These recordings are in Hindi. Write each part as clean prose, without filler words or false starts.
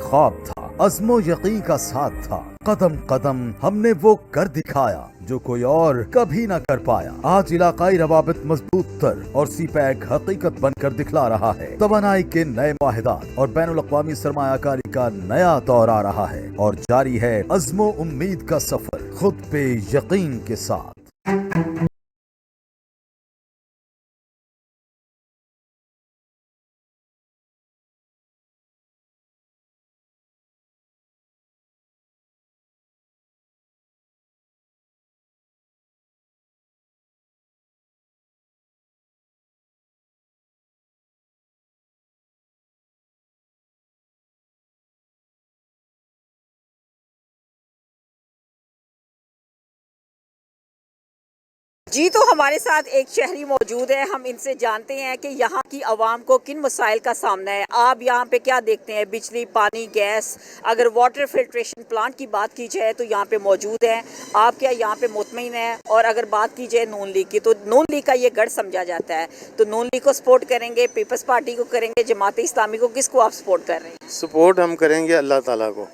ख्वाब था, अज़्मो यकीन का साथ था। कदम कदम हमने वो कर दिखाया जो कोई और कभी न कर पाया। आज इलाकाई रवाबित मजबूत तर और सी पैक हकीकत बनकर दिखला रहा है। तवानाई के नए माहिदात और बैनुल अक़वामी सरमायाकारी का नया दौर आ रहा है और जारी है अज़्मो उम्मीद का सफर खुद पे यकीन के साथ। जी, तो हमारे साथ एक शहरी मौजूद है। हम इनसे जानते हैं कि यहाँ की आवाम को किन मसाइल का सामना है। आप यहाँ पे क्या देखते हैं? बिजली, पानी, गैस, अगर वाटर फिल्ट्रेशन प्लांट की बात की जाए तो यहाँ पे मौजूद है। आप क्या यहाँ पे मुतमईन हैं? और अगर बात की जाए नून लीग की, तो नून लीग का ये गढ़ समझा जाता है, तो नून लीग को सपोर्ट करेंगे, पीपल्स पार्टी को करेंगे, जमात इस्लामी को, किसको आप सपोर्ट कर रहे हैं? सपोर्ट हम करेंगे अल्लाह ताला को,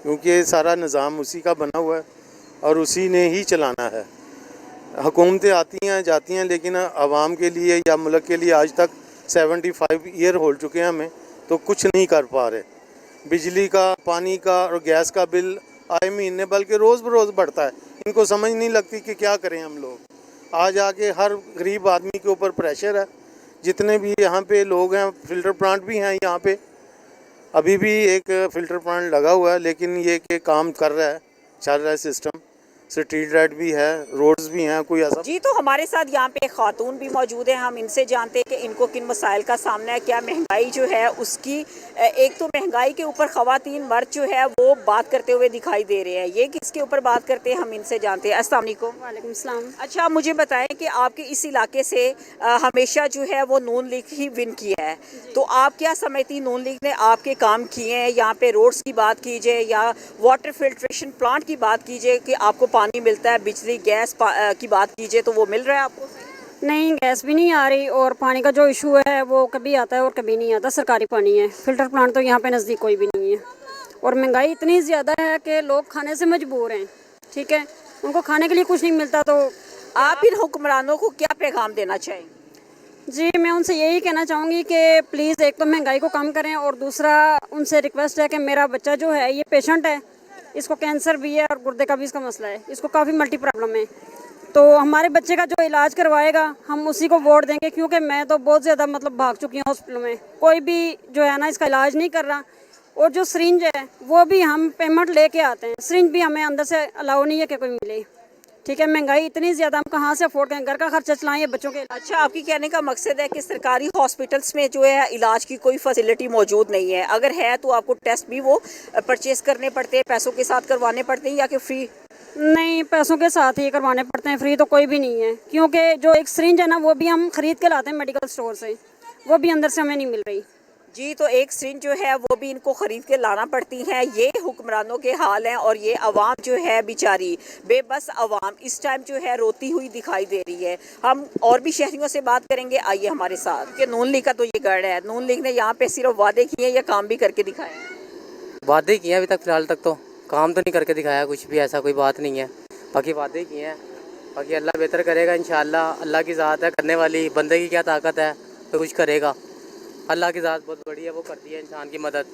क्योंकि ये सारा निज़ाम उसी का बना हुआ है और उसी ने ही चलाना है। हुकूमतें आती हैं जाती हैं, लेकिन आवाम के लिए या मुल्क के लिए आज तक 75 ईयर हो चुके हैं हमें, तो कुछ नहीं कर पा रहे। बिजली का, पानी का और गैस का बिल आए महीने बल्कि रोज़ बरोज़ बढ़ता है। इनको समझ नहीं लगती कि क्या करें हम लोग। आज आके हर गरीब आदमी के ऊपर प्रेशर है। जितने भी यहाँ पे लोग हैं, फ़िल्टर प्लांट भी हैं यहाँ पे, अभी भी एक फ़िल्टर प्लांट लगा हुआ है, लेकिन ये कि काम कर रहा है, चल रहा है सिस्टम। स्ट्रीट लाइट भी है, रोड्स भी हैं, कोई ऐसा। जी, तो हमारे साथ यहाँ पे एक खातून भी मौजूद है। हम इनसे जानते हैं कि इनको किन मसाइल का सामना है, क्या महंगाई जो है उसकी, एक तो महंगाई के ऊपर ख़वातीन मर्द जो है वो बात करते हुए दिखाई दे रहे हैं। ये किसके ऊपर बात करते हैं, हम इनसे जानते हैं। अस्सलाम वालेकुम। वालेकुम सलाम। अच्छा, मुझे बताएं कि आपके इस इलाके से हमेशा जो है वो नून लीग ही विन किया है, तो आप क्या समझती, नून लीग ने आपके काम किए हैं? यहाँ पे रोड्स की बात कीजिए या वाटर फिल्ट्रेशन प्लांट की बात कीजिए कि आपको पानी मिलता है, बिजली, गैस की बात कीजिए तो वो मिल रहा है आपको? नहीं, गैस भी नहीं आ रही और पानी का जो इशू है वो कभी आता है और कभी नहीं आता। सरकारी पानी है, फ़िल्टर प्लांट तो यहाँ पे नज़दीक कोई भी नहीं है। और महंगाई इतनी ज़्यादा है कि लोग खाने से मजबूर हैं। ठीक है, उनको खाने के लिए कुछ नहीं मिलता। तो आप इन हुक्मरानों को क्या पैगाम देना चाहेंगे? जी, मैं उनसे यही कहना चाहूँगी कि प्लीज़ एक तो महंगाई को कम करें और दूसरा उनसे रिक्वेस्ट है कि मेरा बच्चा जो है ये पेशेंट है, इसको कैंसर भी है और गुर्दे का भी इसका मसला है, इसको काफ़ी मल्टी प्रॉब्लम है। तो हमारे बच्चे का जो इलाज करवाएगा हम उसी को वोट देंगे, क्योंकि मैं तो बहुत ज़्यादा भाग चुकी हूँ हॉस्पिटल में, कोई भी जो है ना इसका इलाज नहीं कर रहा। और जो सिरिंज है वो भी हम पेमेंट लेके आते हैं, सिरिंज भी हमें अंदर से अलाउ नहीं है कि कोई मिले। ठीक है, महंगाई इतनी ज़्यादा, हम कहाँ से अफोर्ड करें? घर का खर्चा चलाएं, बच्चों के। अच्छा, आपकी कहने का मकसद है कि सरकारी हॉस्पिटल्स में जो है इलाज की कोई फैसिलिटी मौजूद नहीं है, अगर है तो आपको टेस्ट भी वो परचेज करने पड़ते हैं, पैसों के साथ करवाने पड़ते हैं, या कि फ्री? नहीं, पैसों के साथ ही करवाने पड़ते हैं, फ्री तो कोई भी नहीं है। क्योंकि जो एक सिरिंज है ना वो भी हम खरीद के लाते हैं मेडिकल स्टोर से, वो भी अंदर से हमें नहीं मिल रही। जी, तो एक सिरिंज जो है वो भी इनको ख़रीद के लाना पड़ती है। ये हुक्मरानों के हाल हैं और ये आवाम जो है बेचारी, बेबस आवाम इस टाइम जो है रोती हुई दिखाई दे रही है। हम और भी शहरियों से बात करेंगे, आइए हमारे साथ। कि नून लीग का तो ये गढ़ है, नून लीग ने यहाँ पे सिर्फ वादे किए या काम भी करके दिखाया है? वादे किए हैं अभी तक, फ़िलहाल तक तो काम तो नहीं करके दिखाया कुछ भी, ऐसा कोई बात नहीं है। बाकी वादे किए हैं, बाकी अल्लाह बेहतर करेगा इंशाअल्लाह। अल्लाह की ज़ात है करने वाली, बंदे की क्या ताकत है, तो कुछ करेगा। अल्लाह की ज़ात बहुत बड़ी है, वो करती है इंसान की मदद।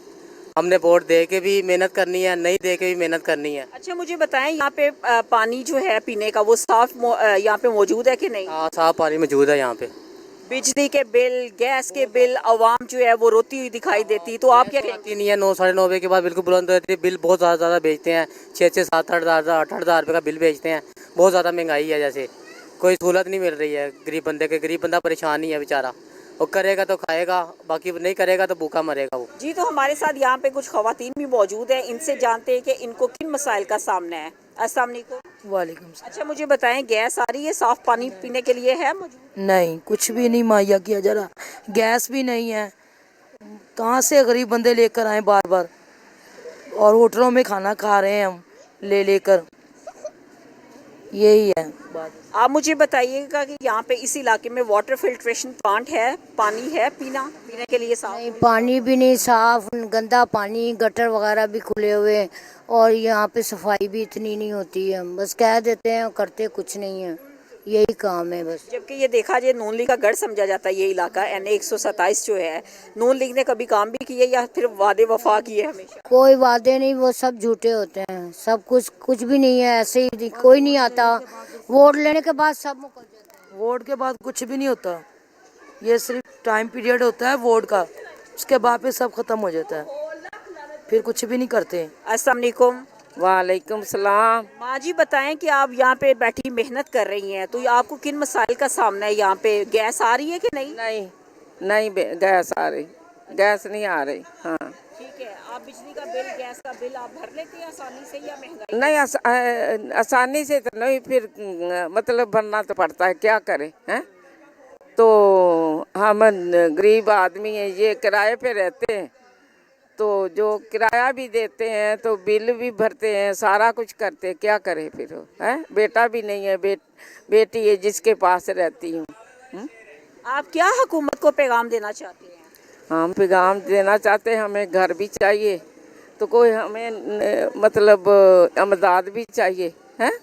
हमने वोट दे के भी मेहनत करनी है, नहीं दे के भी मेहनत करनी है। अच्छा, मुझे बताएं यहाँ पे पानी जो है पीने का वो साफ यहाँ पे मौजूद है कि नहीं? हाँ, साफ़ पानी मौजूद है यहाँ पे। बिजली के बिल, गैस के बिल, आवाम जो है वो रोती हुई दिखाई देती, तो आप क्या कहेंगे? आती नहीं है, 9 साढ़े 9 बजे के बाद बिल्कुल बुलंद हो जाती है। बिल बहुत ज़्यादा भेजते हैं, 6 7 8 हज़ार 8 हज़ार रुपये का बिल भेजते हैं। बहुत ज़्यादा महंगाई है, जैसे कोई सहूलत नहीं मिल रही है गरीब बंदे के। गरीब बंदा परेशान ही है बेचारा, वो करेगा तो खाएगा, बाकी नहीं करेगा तो भूखा मरेगा वो। जी, तो हमारे साथ यहाँ पे कुछ खवातीन भी मौजूद हैं, इनसे जानते हैं कि इनको किन मसाइल का सामना है। अस्सलाम वालेकुम। वालेकुम सलाम। अच्छा, मुझे बताएं, गैस आ रही है, साफ पानी पीने के लिए है मौजूद? नहीं, कुछ भी नहीं मुहैया किया जा रहा, गैस भी नहीं है। कहाँ से गरीब बंदे लेकर आए बार बार, और होटलों में खाना खा रहे हैं हम ले लेकर। यही है बात। आप मुझे बताइएगा कि यहाँ पे इस इलाके में वाटर फिल्ट्रेशन प्लांट है, पानी है पीने के लिए साफ? नहीं, पानी भी नहीं साफ, गंदा पानी, गटर वगैरह भी खुले हुए हैं और यहाँ पे सफाई भी इतनी नहीं होती है। बस कह देते हैं, करते कुछ नहीं है, यही काम है बस। जबकि ये देखा जाए नून लीग का गढ़ समझा जाता है ये इलाका, NA 127 जो है, नून लीग ने कभी काम भी किए या फिर वादे वफा किए हमेशा? कोई वादे नहीं, वो सब झूठे होते हैं, सब कुछ भी नहीं है, ऐसे ही कोई नहीं आता। वोट लेने के बाद सब मुकर जाता है। वोट के बाद कुछ भी नहीं होता, ये सिर्फ टाइम पीरियड होता है वोट का, उसके बाद फिर सब खत्म हो जाता है, फिर कुछ भी नहीं करते। अस्सलाम वालेकुम। वालेकुम सलाम। माँ जी बताएं कि आप यहाँ पे बैठी मेहनत कर रही हैं, तो आपको किन मसाइल का सामना है? यहाँ पे गैस आ रही है कि नहीं? नहीं गैस आ रही, गैस नहीं आ रही। हाँ ठीक है। आप बिजली का बिल, गैस का बिल आप भर लेते हैं आसानी से या महंगाई? नहीं, आसानी से तो नहीं, फिर मतलब भरना तो पड़ता है, क्या करें हैं। तो हम गरीब आदमी हैं, ये किराए पे रहते हैं, तो जो किराया भी देते हैं तो बिल भी भरते हैं, सारा कुछ करते हैं, क्या करें फिर हैं। बेटा भी नहीं है, बेटी है जिसके पास रहती हूँ। आप क्या हुकूमत को पैगाम देना चाहते हैं? हम पैगाम देना चाहते हैं, हमें घर भी चाहिए, तो कोई हमें मतलब इमदाद भी चाहिए हैं।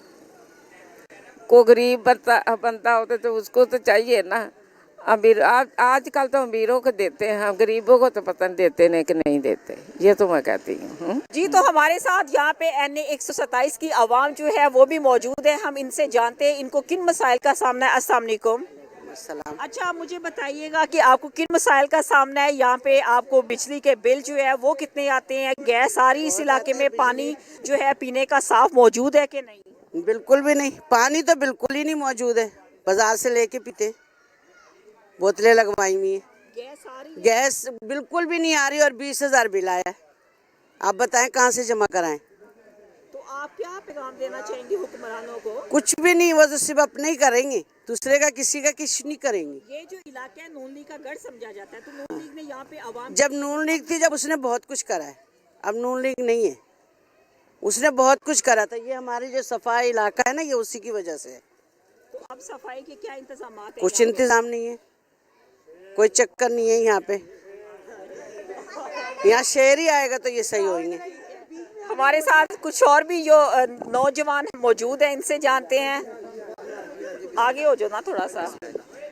को गरीब बनता होता तो उसको तो चाहिए ना। अमीर आजकल तो अमीरों को देते हैं, हम गरीबों को तो पता नहीं देते नहीं कि नहीं देते, ये तो मैं कहती हूँ। जी, तो हमारे साथ यहाँ पे NA 127 की आवाम जो है वो भी मौजूद है, हम इनसे जानते हैं इनको किन मसाइल का सामना है। अस्सलाम वालेकुम। अच्छा, आप मुझे बताइएगा कि आपको किन मसाइल का सामना है यहाँ पे? आपको बिजली के बिल जो है वो कितने आते हैं? गैस आ रही इस इलाके में? पानी जो है पीने का साफ मौजूद है कि नहीं? बिल्कुल भी नहीं, पानी तो बिल्कुल ही नहीं मौजूद है, बाजार से लेके पीते, बोतलें लगवाई हुई है। गैस आ रही है? गैस बिल्कुल भी नहीं आ रही और 20,000 बिल आया है। आप बताएं कहाँ से जमा कराएं? तो आप क्या पैगाम देना चाहेंगे हुक्मरानों को? कुछ भी नहीं, वो तो सिर्फ अपने ही करेंगे, दूसरे का किसी का कुछ नहीं करेंगे। ये जो इलाका है नून लीग का गढ़ समझा जाता है, तो नून लीग ने यहाँ पे आवाम जब नून लीग थी, जब उसने बहुत कुछ करा है, अब नून लीग नहीं है, उसने बहुत कुछ करा था। ये हमारी जो सफाई इलाका है ना, ये उसी की वजह से है। तो अब सफाई के क्या इंतजाम है? कुछ इंतजाम नहीं है, कोई चक्कर नहीं है यहाँ पे। यहाँ शहर ही आएगा तो ये सही होंगे। हमारे साथ कुछ और भी जो नौजवान मौजूद हैं, इनसे जानते हैं। आगे हो जो ना थोड़ा सा।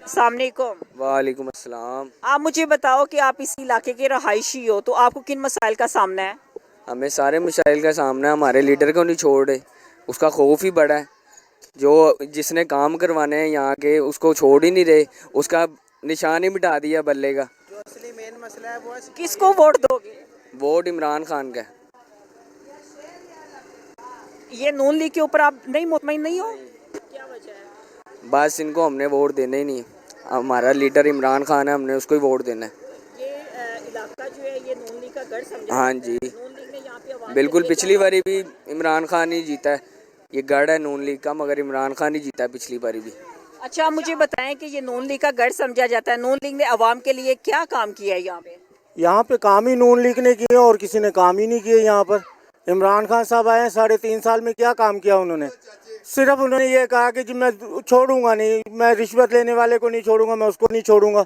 सामने को। वालेकुम अस्सलाम। आप मुझे बताओ कि आप इस इलाके के रहायशी हो, तो आपको किन मसाइल का सामना है? हमें सारे मसाइल का सामना है, हमारे लीडर को नहीं छोड़ रहे, उसका खौफ ही बड़ा है। जो जिसने काम करवाने हैं यहाँ के, उसको छोड़ ही नहीं रहे, उसका निशान ही मिटा दिया बल्ले का। जो असली मेन मसला है वो किसको वोट दोगे? वोट इमरान खान का। ये नून लीग के ऊपर आप नहीं मुतमईन नहीं हो? क्या वजह है? बस इनको हमने वोट देना ही नहीं, हमारा लीडर इमरान खान है, हमने उसको ही वोट देना है। ये इलाका जो है ये नून लीग का गढ़ समझा हाँ जाता है। जी, नून लीग ने यहाँ पे आवाम बिल्कुल। के लिए पिछली बारी भी इमरान खान ही जीता है, ये गढ़ है नून लीग का, मगर इमरान खान ही जीता है पिछली बारी भी। अच्छा, मुझे बताएं कि ये नून लीग का गढ़ समझा जाता है, नून लीग ने आवाम के लिए क्या काम किया है यहाँ पे? यहाँ पे काम ही नून लीग ने किए और किसी ने काम ही नहीं किए। यहाँ पर इमरान खान साहब आए 3.5 साल में क्या काम किया उन्होंने? सिर्फ उन्होंने ये कहा कि जी मैं छोड़ूंगा नहीं, मैं रिश्वत लेने वाले को नहीं छोड़ूंगा, मैं उसको नहीं छोड़ूंगा।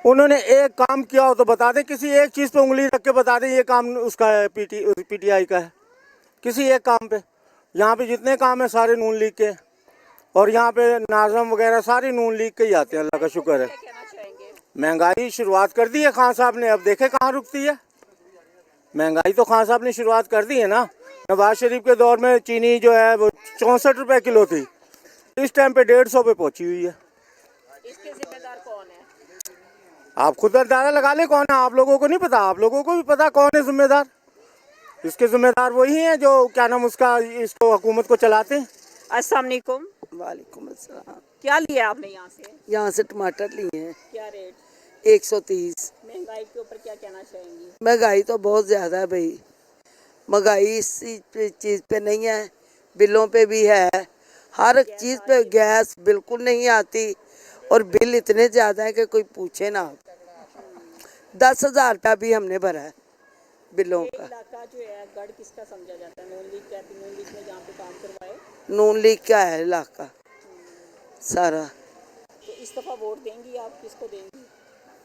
उन्होंने एक काम किया हो तो बता दें, किसी एक चीज़ पे उंगली रख के बता दें ये काम उसका है, PTI का है, किसी एक काम पे। यहाँ पे जितने काम है सारे नून लीग के, और यहाँ पे नाज़म वगैरह सारे नून लीग के ही आते हैं, अल्लाह का शुक्र है। महंगाई शुरुआत कर दी है खान साहब ने, अब देखे कहाँ रुकती है। महंगाई तो खान साहब ने शुरुआत कर दी है ना। नवाज शरीफ के दौर में चीनी जो है वो 64 रुपए किलो थी, इस टाइम पे 150 पे पहुंची हुई है। इसके जिम्मेदार कौन है? आप खुद अंदाजा लगा ले कौन है। आप लोगों को नहीं पता? आप लोगों को भी पता कौन है जिम्मेदार। इसके जिम्मेदार वही हैं जो क्या नाम उसका, इसको हुकूमत को चलाते हैं। अस्सलाम वालेकुम। वालेकुम अस्सलाम। क्या लिया आपने यहाँ से? यहाँ से टमाटर लिए हैं। क्या रेट? 130। महंगाई के ऊपर क्या कहना चाहेंगी? महंगाई तो बहुत ज़्यादा है भाई, महंगाई इस चीज़ पे नहीं है, बिलों पे भी है, हर एक चीज़ पे। गैस बिल्कुल नहीं आती और बिल इतने ज़्यादा है कि कोई पूछे ना। 10,000 रुपया भी हमने भरा है, बिलों ये का। इलाका जो है गढ़ किसका समझा जाता है? नून लीग कहती है, नून लीग ने यहाँ पे काम करवाए, नून लीग का है इलाका सारा। तो इस दफ़ा वोट देंगी आप, किसको देंगी?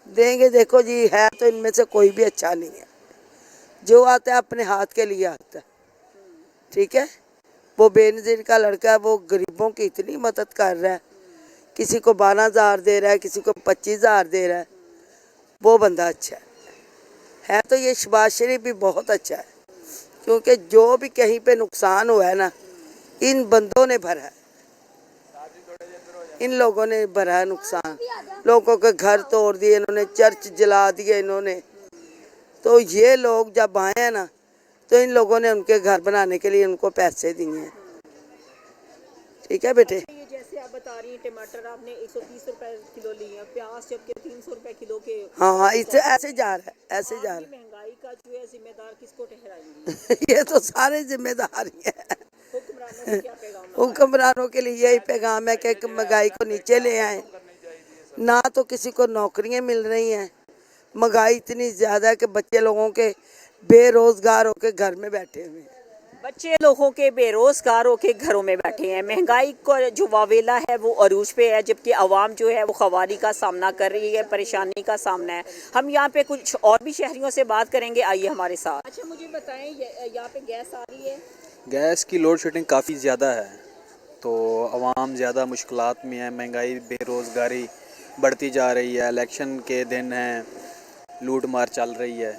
देंगे, देखो जी है तो इनमें से कोई भी अच्छा नहीं है। जो आता है अपने हाथ के लिए आता है, ठीक है। वो बेनज़ीर का लड़का है, वो गरीबों की इतनी मदद कर रहा है, किसी को 12,000 दे रहा है, किसी को 25,000 दे रहा है। वो बंदा अच्छा है तो ये शहबाज शरीफ भी बहुत अच्छा है, क्योंकि जो भी कहीं पे नुकसान हुआ है ना, इन बंदों ने भरा है, इन लोगों ने भरा है नुकसान। लोगों के घर तोड़ दिए इन्होंने, चर्च जला दिए इन्होंने। तो ये लोग जब आए हैं ना, तो इन लोगों ने उनके घर बनाने के लिए उनको पैसे दिए हैं, ठीक है बेटे। ये जैसे आप बता रही हैं, टमाटर आपने 130 रुपए किलो लिए हैं, प्याज जबकि 300 रुपए किलो के। हाँ, इससे ऐसे जा रहा है, ऐसे जा आपकी रहा महंगाई का जो है जिम्मेदार किसको ठहराएंगी? है। ये तो सारे जिम्मेदार ही हैं। हुक्मरानों को क्या पैगाम? हुक्मरानों के लिए यही पैगाम है कि महंगाई को नीचे ले आए। ना तो किसी को नौकरियां मिल रही हैं, महंगाई इतनी ज़्यादा है कि बच्चे लोगों के बेरोज़गार होकर घर में बैठे हुए हैं। बच्चे लोगों के बेरोजगार होकर घरों में बैठे हैं। महंगाई का जो वावेला है वो अरूज पे है, जबकि आवाम जो है वो खवारी का सामना कर रही है, परेशानी का सामना है। हम यहाँ पे कुछ और भी शहरियों से बात करेंगे, आइए हमारे साथ। अच्छा मुझे बताएं, यहाँ पे गैस आ रही है? गैस की लोड शेडिंग काफ़ी ज़्यादा है, तो आवाम ज़्यादा मुश्किलात में है। महंगाई, बेरोज़गारी बढ़ती जा रही है, इलेक्शन के दिन हैं, लूट मार चल रही है।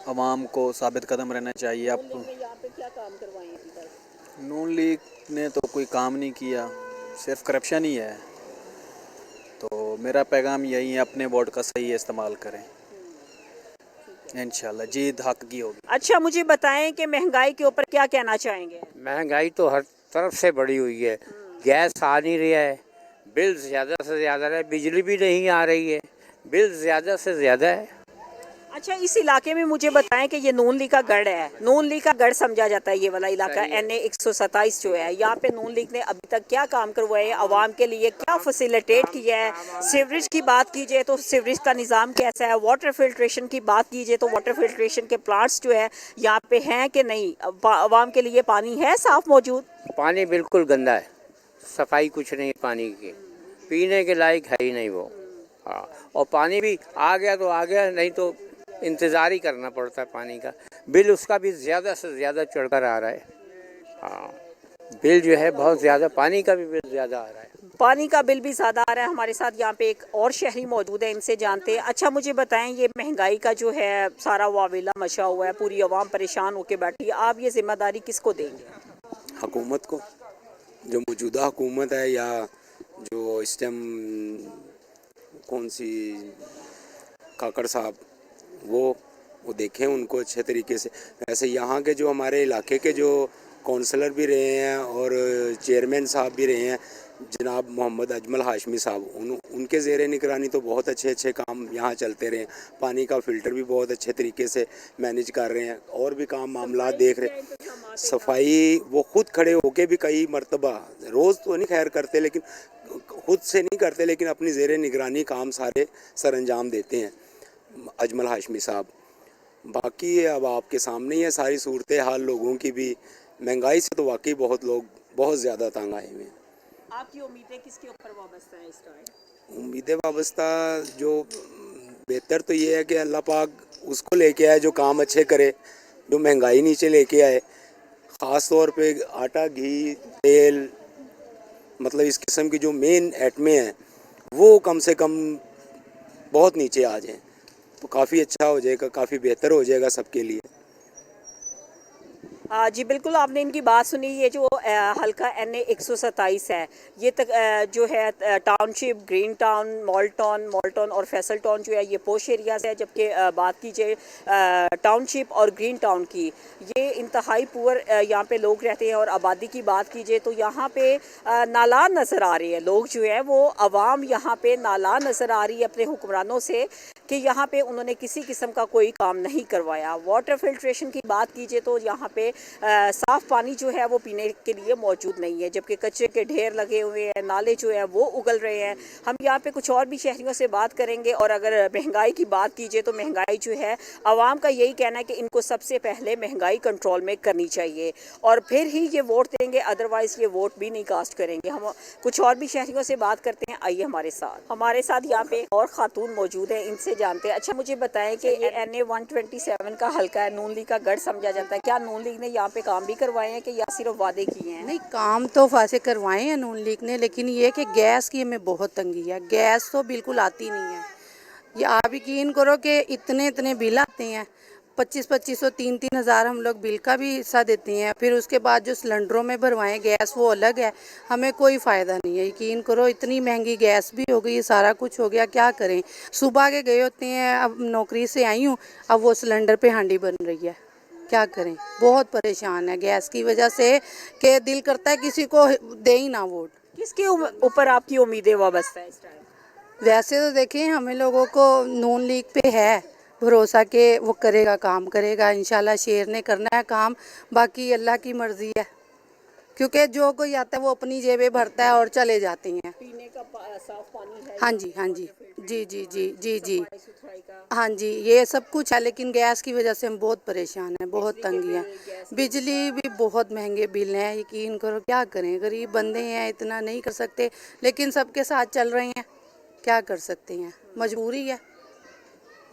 आवाम को साबित कदम रहना चाहिए। अब यहाँ पे क्या काम करवाए हैं अभी तक? नून लीग ने तो कोई काम नहीं किया, सिर्फ करप्शन ही है। तो मेरा पैगाम यही है, अपने वोट का सही इस्तेमाल करें, इंशाल्लाह जीत हक की होगी। अच्छा मुझे बताएं कि महंगाई के ऊपर क्या कहना चाहेंगे? महंगाई तो हर तरफ से बढ़ी हुई है। गैस आ नहीं रहा है, बिल ज़्यादा से ज़्यादा है, बिजली भी नहीं आ रही है, बिल ज़्यादा से ज़्यादा है। अच्छा इस इलाके में मुझे बताएं कि ये नून लीग का गढ़ है, नून लीग का गढ़ समझा जाता है ये वाला इलाका, NA 127 जो है, यहाँ पे नून लीग ने अभी तक क्या काम करवाए हैं, आवाम के लिए क्या फैसिलिटेट किया है? सीवरेज की बात कीजिए तो सीवरेज का निज़ाम कैसा है? वाटर फिल्ट्रेशन की बात कीजिए तो वाटर फिल्ट्रेशन के प्लांट्स जो है यहाँ पे हैं कि नहीं? आवाम के लिए पानी है साफ मौजूद? पानी बिल्कुल गंदा है, सफाई कुछ नहीं पानी की, पीने के लायक है ही नहीं वो। हाँ, और पानी भी आ गया तो आ गया, नहीं तो इंतज़ार ही करना पड़ता है पानी का। बिल उसका भी ज़्यादा से ज़्यादा चढ़कर आ रहा है। हाँ, बिल जो है बहुत ज़्यादा, पानी का भी बिल ज़्यादा आ रहा है। पानी का बिल भी ज़्यादा आ रहा है। हमारे साथ यहाँ पे एक और शहरी मौजूद है, इनसे जानते हैं। अच्छा मुझे बताएं, ये महंगाई का जो है सारा वावेला मचा हुआ है, पूरी आवाम परेशान होकर बैठी है, आप ये जिम्मेदारी किसको देंगे? हुकूमत को, जो मौजूदा हुकूमत है, या जो इस टाइम कौन सी काकड़ साहब, वो देखें उनको अच्छे तरीके से। वैसे यहाँ के जो हमारे इलाके के जो काउंसलर भी रहे हैं और चेयरमैन साहब भी रहे हैं, जनाब मोहम्मद अजमल हाशमी साहब, उनके ज़ेरे निगरानी तो बहुत अच्छे काम यहाँ चलते रहे हैं। पानी का फ़िल्टर भी बहुत अच्छे तरीके से मैनेज कर रहे हैं, और भी काम मामला देख रहे हैं। सफाई वो खुद खड़े होके भी कई मरतबा, रोज़ तो नहीं खैर करते, लेकिन खुद से नहीं करते, लेकिन अपनी ज़ेरे निगरानी काम सारे सर अंजाम देते हैं अजमल हाशमी साहब। बाकी अब आपके सामने ही है सारी सूरत हाल लोगों की भी। महंगाई से तो वाकई बहुत लोग बहुत ज़्यादा तंग आए हुए हैं। आपकी उम्मीदें किसके ऊपर वाबस्ता है इस टाइम? उम्मीदें वाबस्ता जो बेहतर तो ये है कि अल्लाह पाक उसको लेके आए जो काम अच्छे करे, जो महंगाई नीचे लेके आए। ख़ास तौर पे आटा, घी, तेल, मतलब इस किस्म की जो मेन आइटमें हैं वो कम से कम बहुत नीचे आ जाएं तो काफ़ी अच्छा हो जाएगा, काफ़ी बेहतर हो जाएगा सबके लिए। जी बिल्कुल, आपने इनकी बात सुनी। ये जो हल्का NA 127 है, ये तक जो है टाउनशिप, ग्रीन टाउन, मॉल्टन और फैसल टाउन जो है ये पोश एरियाज़ है, जबकि बात कीजिए टाउनशिप और ग्रीन टाउन की, ये इंतहाई पुअर यहाँ पे लोग रहते हैं। और आबादी की बात कीजिए तो यहाँ पे नालान नज़र आ रही है, लोग जो है वो आवाम यहाँ पे नालान नज़र आ रही है अपने हुक्मरानों से कि यहाँ पे उन्होंने किसी किस्म का कोई काम नहीं करवाया। वाटर फिल्ट्रेशन की बात कीजिए तो यहाँ पे साफ़ पानी जो है वो पीने के लिए मौजूद नहीं है, जबकि कचरे के ढेर लगे हुए हैं, नाले जो है वो उगल रहे हैं। हम यहाँ पे कुछ और भी शहरियों से बात करेंगे। और अगर महंगाई की बात कीजिए तो महंगाई जो है आवाम का यही कहना है कि इनको सबसे पहले महंगाई कंट्रोल में करनी चाहिए और फिर ही ये वोट देंगे, अदरवाइज़ ये वोट भी नहीं कास्ट करेंगे। हम कुछ और भी शहरियों से बात करते हैं, आइए हमारे साथ यहाँ पे और खातून मौजूद है, इनसे जानते हैं। अच्छा मुझे बताएं कि NA 127 का हल्का है, नून लीग का गढ़ समझा जाता है, क्या नून लीग ने यहाँ पे काम भी करवाए हैं कि या सिर्फ वादे किए हैं? नहीं, काम तो वैसे करवाए हैं नून लीग ने, लेकिन ये कि गैस की हमें बहुत तंगी है। गैस तो बिल्कुल आती नहीं है। ये आप यकीन करो कि इतने बिल आते हैं, 2500 3-3 हज़ार हम लोग बिल का भी हिस्सा देते हैं। फिर उसके बाद जो सिलेंडरों में भरवाएं गैस वो अलग है, हमें कोई फ़ायदा नहीं है। यकीन करो इतनी महंगी गैस भी हो गई, सारा कुछ हो गया, क्या करें। सुबह के गए होते हैं, अब नौकरी से आई हूँ, अब वो सिलेंडर पे हांडी बन रही है, क्या करें। बहुत परेशान है गैस की वजह से कि दिल करता है किसी को दे ही ना वोट। किसके ऊपर आपकी उम्मीदें वाबस्ता है इस टाइम? वैसे तो देखें हमें लोगों को नून लीग पे है भरोसा कि वो करेगा, काम करेगा इंशाल्लाह। शेर ने करना है काम, बाकी अल्लाह की मर्जी है, क्योंकि जो कोई आता है वो अपनी जेबें भरता है और चले जाते हैं। पीने का साफ पानी है? हाँ जी, हाँ जी, जी, हाँ जी, ये सब कुछ है, लेकिन गैस की वजह से हम बहुत परेशान हैं, बहुत तंगी है। बिजली भी बहुत महंगे बिल हैं, यकीन करो, क्या करें। गरीब बंदे हैं, इतना नहीं कर सकते, लेकिन सबके साथ चल रहे हैं, क्या कर सकते हैं, मजबूरी है।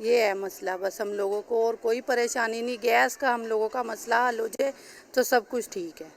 ये है मसला बस हम लोगों को, और कोई परेशानी नहीं। गैस का हम लोगों का मसला हल हो जाए तो सब कुछ ठीक है।